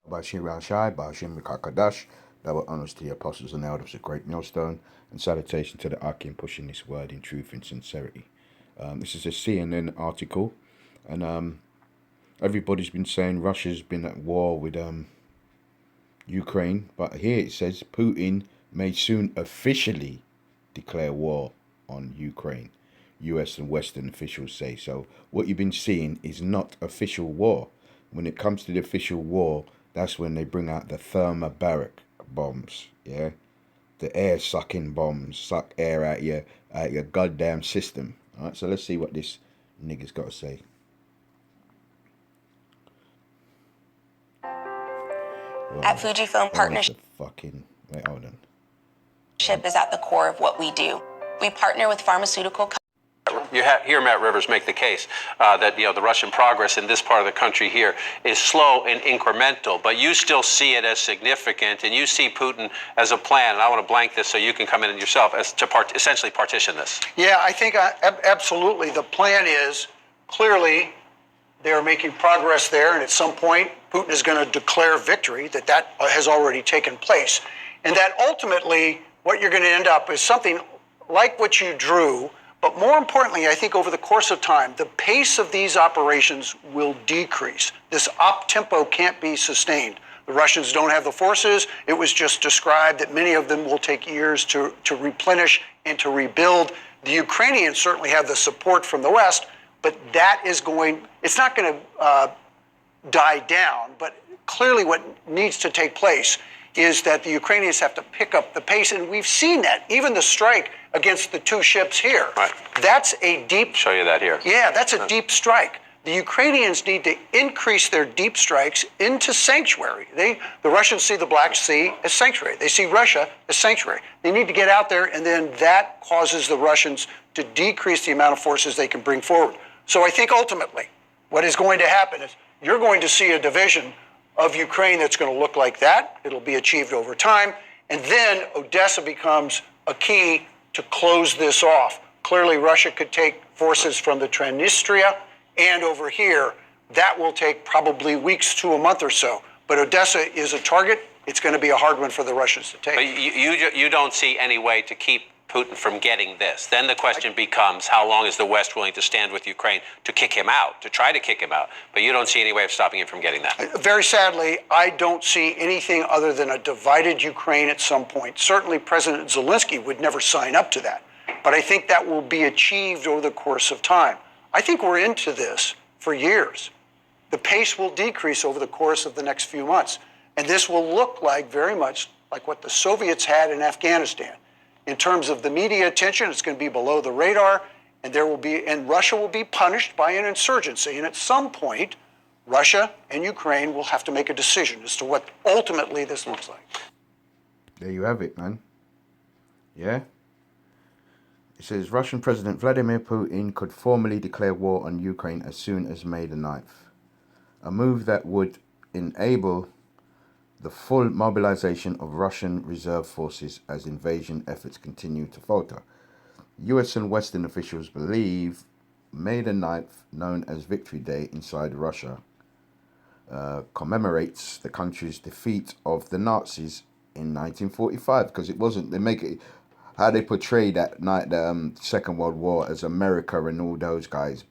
Bashir Shai, Bashim Kakadash, double honors to the apostles and elders of Great Millstone, and salutation to the Akim pushing this word in truth and sincerity. This is a CNN article, and everybody's been saying Russia's been at war with Ukraine, but here it says Putin may soon officially declare war on Ukraine. US and Western officials say so. What you've been seeing is not official war. When it comes to the official war, that's when they bring out the thermobaric bombs, yeah? The air sucking bombs, suck air out your goddamn system. Alright, so let's see what this nigga's got to say. Well, at Fujifilm, partnership wait, hold on. Is at the core of what we do. We partner with pharmaceutical companies. You hear Matt Rivers make the case that the Russian progress in this part of the country here is slow and incremental, but you still see it as significant, and you see Putin as a plan. And I want to blank this so you can come in yourself as to essentially partition this. Yeah, I think absolutely. The plan is clearly they are making progress there, and at some point Putin is going to declare victory. That has already taken place, and that ultimately what you're going to end up is something like what you drew. But more importantly, I think over the course of time, the pace of these operations will decrease. This op-tempo can't be sustained. The Russians don't have the forces. It was just described that many of them will take years to replenish and to rebuild. The Ukrainians certainly have the support from the West, but it's not going to die down. But clearly what needs to take place is that the Ukrainians have to pick up the pace, and we've seen that. Even the strike against the two ships here. Right. That's a deep... Show you that here. Yeah, that's a deep strike. The Ukrainians need to increase their deep strikes into sanctuary. The Russians see the Black Sea as sanctuary. They see Russia as sanctuary. They need to get out there, and then that causes the Russians to decrease the amount of forces they can bring forward. So I think ultimately what is going to happen is you're going to see a division of Ukraine that's going to look like that. It'll be achieved over time. And then Odessa becomes a key to close this off. Clearly, Russia could take forces from the Transnistria and over here. That will take probably weeks to a month or so. But Odessa is a target. It's going to be a hard one for the Russians to take. But you don't see any way to keep Putin from getting this. Then the question becomes, how long is the West willing to stand with Ukraine to kick him out, to try to kick him out? But you don't see any way of stopping him from getting that. Very sadly, I don't see anything other than a divided Ukraine at some point. Certainly, President Zelensky would never sign up to that. But I think that will be achieved over the course of time. I think we're into this for years. The pace will decrease over the course of the next few months. And this will look like very much like what the Soviets had in Afghanistan. In terms of the media attention, it's going to be below the radar, and Russia will be punished by an insurgency. And at some point, Russia and Ukraine will have to make a decision as to what ultimately this looks like. There you have it, man. Yeah? It says Russian President Vladimir Putin could formally declare war on Ukraine as soon as May the 9th. A move that would enable the full mobilization of Russian reserve forces as invasion efforts continue to falter. US and Western officials believe May the 9th, known as Victory Day inside Russia, commemorates the country's defeat of the Nazis in 1945, because it wasn't, they make it, how they portray that night, the Second World War, as America and all those guys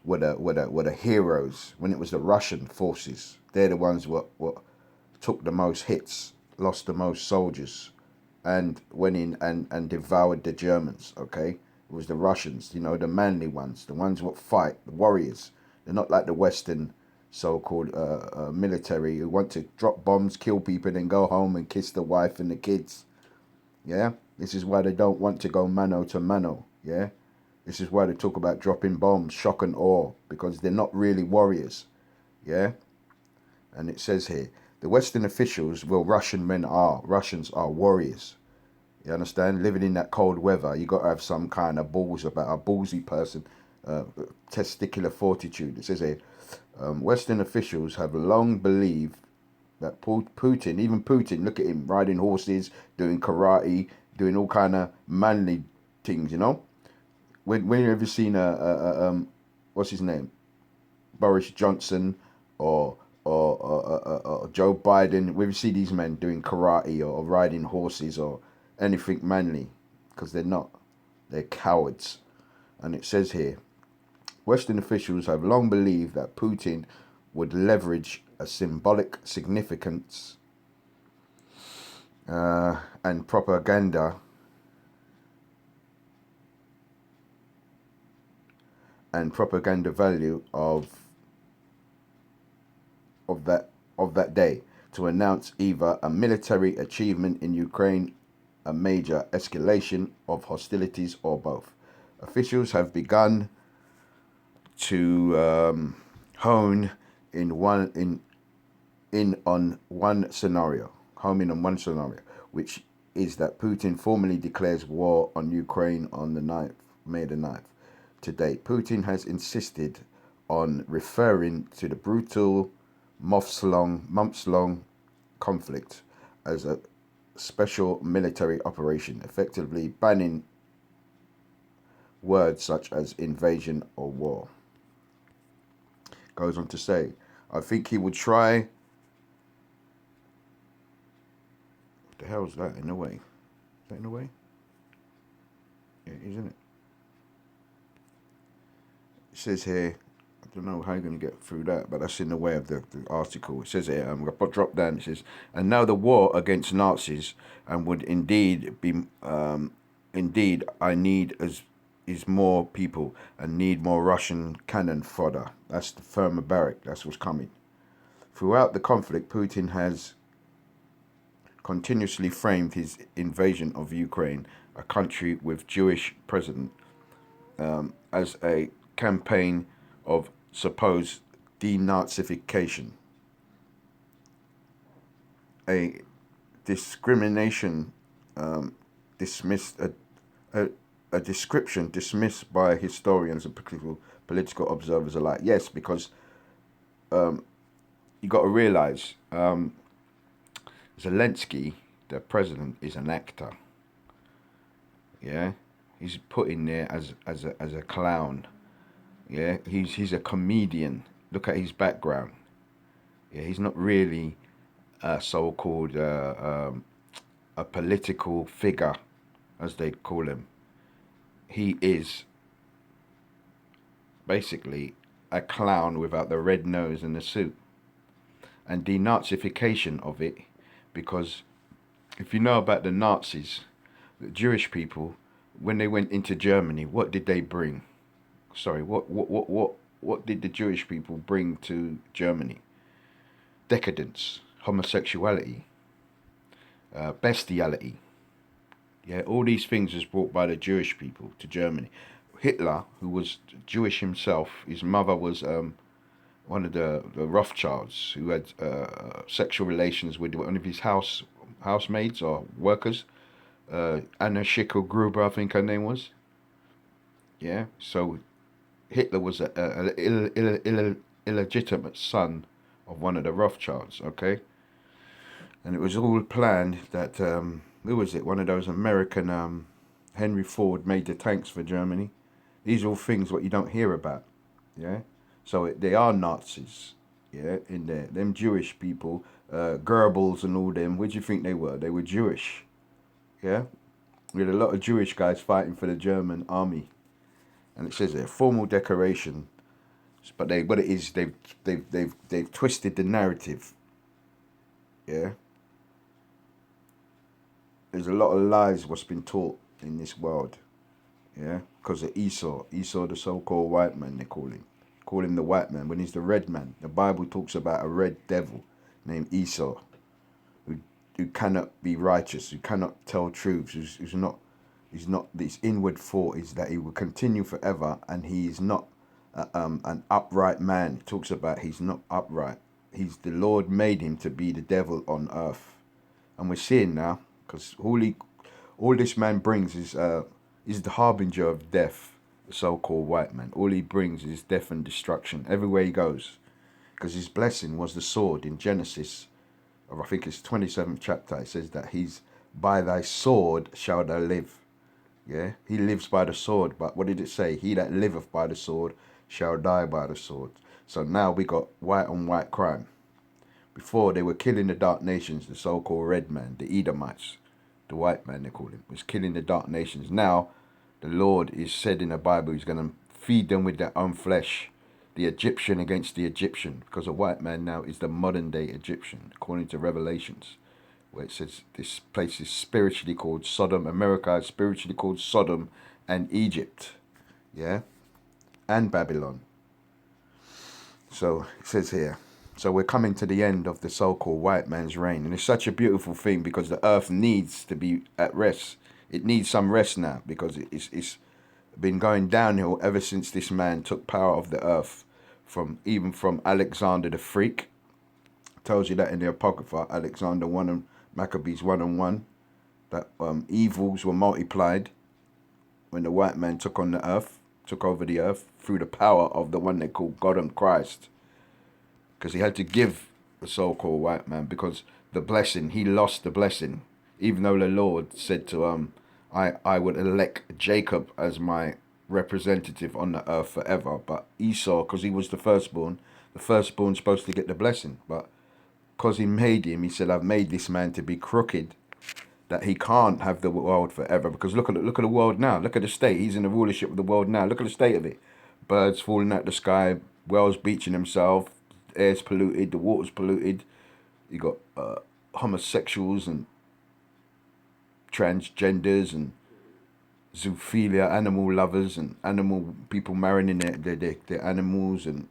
were the heroes, when it was the Russian forces. They're the ones what took the most hits, lost the most soldiers, and went in and devoured the Germans, okay? It was the Russians, the manly ones, the ones what fight, the warriors. They're not like the Western so-called military who want to drop bombs, kill people, and then go home and kiss the wife and the kids. Yeah? This is why they don't want to go mano to mano, yeah? This is why they talk about dropping bombs, shock and awe, because they're not really warriors, yeah? And it says here, the Western officials, Russians are warriors. You understand? Living in that cold weather, you got to have some kind of balls about a ballsy person, testicular fortitude. It says here, Western officials have long believed that Putin, even Putin, look at him, riding horses, doing karate, doing all kind of manly things, When you ever seen what's his name? Boris Johnson or Joe Biden, we see these men doing karate or riding horses or anything manly, because they're not. They're cowards. And it says here, Western officials have long believed that Putin would leverage a symbolic significance and propaganda value of that day to announce either a military achievement in Ukraine, a major escalation of hostilities, or both. Officials have begun to hone in on one scenario, which is that Putin formally declares war on Ukraine on the 9th, May the 9th. To date, Putin has insisted on referring to the brutal months-long conflict as a special military operation, effectively banning words such as invasion or war. Goes on to say, I think he would try. What the hell is that in a way? Is that in a way? Yeah, isn't it? It says here, I don't know how you're going to get through that, but that's in the way of the article. It says here, I'm going to drop down, it says, and now the war against Nazis, and would indeed be, indeed, I need is more people and need more Russian cannon fodder. That's the firmer barrack, that's what's coming. Throughout the conflict, Putin has continuously framed his invasion of Ukraine, a country with Jewish president, as a campaign of supposed denazification, a discrimination dismissed, a description dismissed by historians and political observers alike. Yes, because you got to realize Zelensky, the president, is an actor. Yeah, he's put in there as a clown. Yeah, he's a comedian. Look at his background. Yeah, he's not really a so-called a political figure, as they call him. He is basically a clown without the red nose and the suit. And denazification of it, because if you know about the Nazis, the Jewish people, when they went into Germany, what did they bring? Sorry, what did the Jewish people bring to Germany? Decadence, homosexuality, bestiality. Yeah, all these things was brought by the Jewish people to Germany. Hitler, who was Jewish himself, his mother was one of the Rothschilds, who had sexual relations with one of his housemaids or workers, Anna Schickel-Gruber, I think her name was. Yeah, so Hitler was an illegitimate son of one of the Rothschilds, okay? And it was all planned that, who was it? One of those American, Henry Ford made the tanks for Germany. These are all things what you don't hear about, yeah? So they are Nazis, yeah, in there. Them Jewish people, Goebbels and all them, what do you think they were? They were Jewish, yeah? We had a lot of Jewish guys fighting for the German army. And it says there, formal declaration, but they've twisted the narrative. Yeah. There's a lot of lies what's been taught in this world. Yeah, because of Esau, the so-called white man, they call him the white man when he's the red man. The Bible talks about a red devil named Esau, who cannot be righteous, who cannot tell truths, who's not. He's not, this inward thought is that he will continue forever, and he is not an upright man. He talks about he's not upright. The Lord made him to be the devil on earth. And we're seeing now, because all this man brings is the harbinger of death, the so-called white man. All he brings is death and destruction everywhere he goes. Because his blessing was the sword in Genesis, or I think it's 27th chapter. It says that by thy sword shall thou live. Yeah, he lives by the sword, but what did it say? He that liveth by the sword shall die by the sword. So now we got white on white crime. before they were killing the dark nations, the so-called red man, the Edomites, the white man they call him, was killing the dark nations. Now, the Lord is said in the Bible, he's going to feed them with their own flesh, the Egyptian against the Egyptian, because a white man now is the modern day Egyptian, according to Revelations, where it says this place is spiritually called Sodom. America is spiritually called Sodom and Egypt, yeah, and Babylon. So it says here, so we're coming to the end of the so-called white man's reign. And it's such a beautiful thing because the earth needs to be at rest. It needs some rest now because it's been going downhill ever since this man took power of the earth. Even from Alexander the Freak. Tells you that in the Apocrypha, Alexander 1 and Maccabees 1 and 1. That evils were multiplied when the white man took on the earth, took over the earth through the power of the one they call God and Christ. Because he had to give the so-called white man, because the blessing, he lost the blessing. Even though the Lord said to I would elect Jacob as my representative on the earth forever. But Esau, because he was the firstborn's supposed to get the blessing. But because he made him, he said, I've made this man to be crooked, that he can't have the world forever. Because look at the world now. Look at the state. He's in the rulership of the world now. Look at the state of it. Birds falling out the sky, whales beaching themselves, air's polluted, the water's polluted. You got homosexuals and transgenders and zoophilia, animal lovers and animal people marrying their animals, and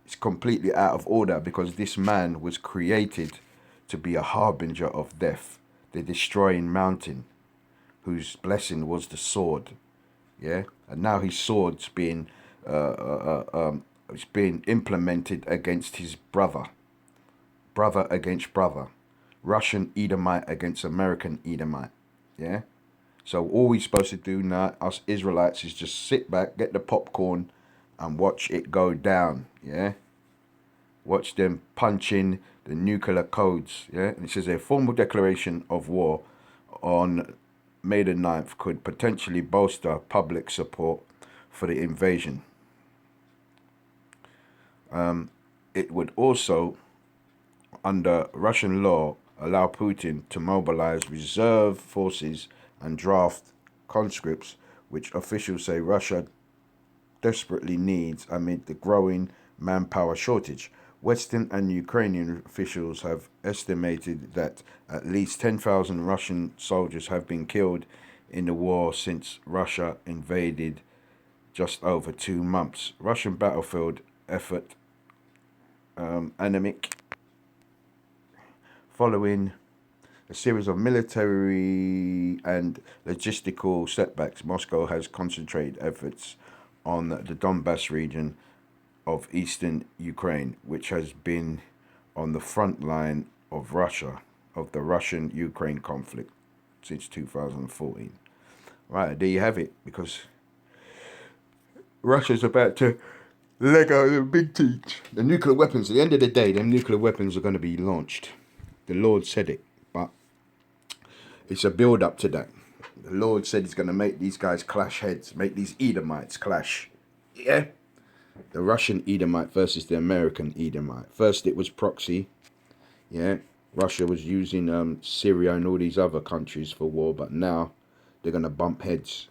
it's completely out of order because this man was created to be a harbinger of death, the destroying mountain, whose blessing was the sword, yeah, and now his sword's being it's being implemented against his brother against brother, Russian Edomite against American Edomite, yeah. So all we're supposed to do now, us Israelites, is just sit back, get the popcorn, and watch it go down, yeah? Watch them punching the nuclear codes, yeah? And it says a formal declaration of war on May the 9th could potentially bolster public support for the invasion. It would also, under Russian law, allow Putin to mobilize reserve forces and draft conscripts, which officials say Russia desperately needs amid the growing manpower shortage. Western and Ukrainian officials have estimated that at least 10,000 Russian soldiers have been killed in the war since Russia invaded just over 2 months. Russian battlefield effort anemic following a series of military and logistical setbacks. Moscow has concentrated efforts on the Donbass region of eastern Ukraine, which has been on the front line of the Russian-Ukraine conflict since 2014. Right, there you have it, because Russia's about to leg out the big teach. The nuclear weapons, at the end of the day, them nuclear weapons are going to be launched. The Lord said it, but it's a build-up to that. The Lord said he's going to make these guys clash heads, make these Edomites clash. Yeah? The Russian Edomite versus the American Edomite. First it was proxy. Yeah? Russia was using Syria and all these other countries for war, but now they're going to bump heads.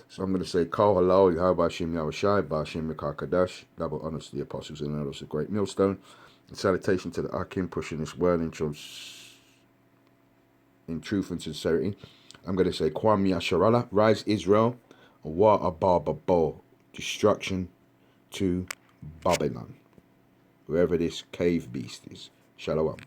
So I'm going to say, Kal Halal, Yahweh Hashem Yahushai, Ba'ashem Kadash, double honors to the apostles and elders of great millstone. And salutation to the Akim pushing this word in truth and sincerity. I'm going to say, Kwam Yasharallah, rise Israel, Wa Ababa, destruction to Babylon, wherever this cave beast is. Shalom.